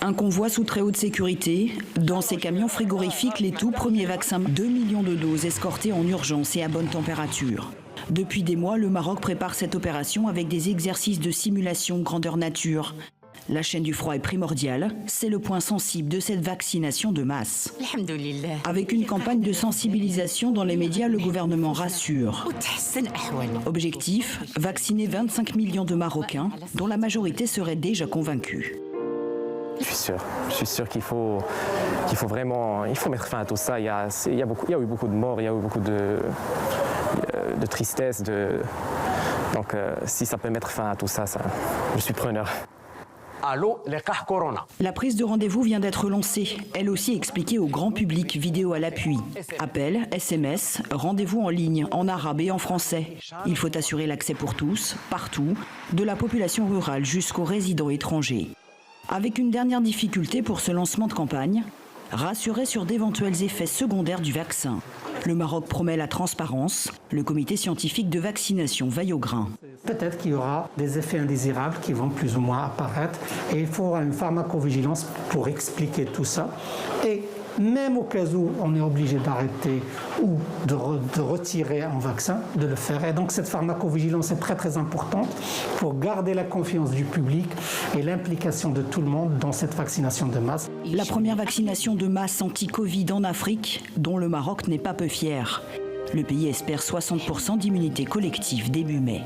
Un convoi sous très haute sécurité. Dans ces camions frigorifiques, les tout premiers vaccins, 2 millions de doses escortées en urgence et à bonne température. Depuis des mois, le Maroc prépare cette opération avec des exercices de simulation grandeur nature. La chaîne du froid est primordiale, c'est le point sensible de cette vaccination de masse. Avec une campagne de sensibilisation dans les médias, le gouvernement rassure. Objectif, vacciner 25 millions de Marocains, dont la majorité serait déjà convaincue. Je suis sûr qu'il faut vraiment mettre fin à tout ça. Il y a eu beaucoup de morts, il y a eu beaucoup de tristesse. Donc si ça peut mettre fin à tout ça, je suis preneur. La prise de rendez-vous vient d'être lancée, elle aussi expliquée au grand public, vidéo à l'appui. Appel, SMS, rendez-vous en ligne, en arabe et en français. Il faut assurer l'accès pour tous, partout, de la population rurale jusqu'aux résidents étrangers. Avec une dernière difficulté pour ce lancement de campagne, rassurer sur d'éventuels effets secondaires du vaccin. Le Maroc promet la transparence. Le comité scientifique de vaccination veille au grain. Peut-être qu'il y aura des effets indésirables qui vont plus ou moins apparaître et il faudra une pharmacovigilance pour expliquer tout ça. Et même au cas où on est obligé d'arrêter ou de retirer un vaccin, de le faire. Et donc cette pharmacovigilance est très très importante pour garder la confiance du public et l'implication de tout le monde dans cette vaccination de masse. La première vaccination de masse anti-Covid en Afrique, dont le Maroc n'est pas peu fier. Le pays espère 60% d'immunité collective début mai.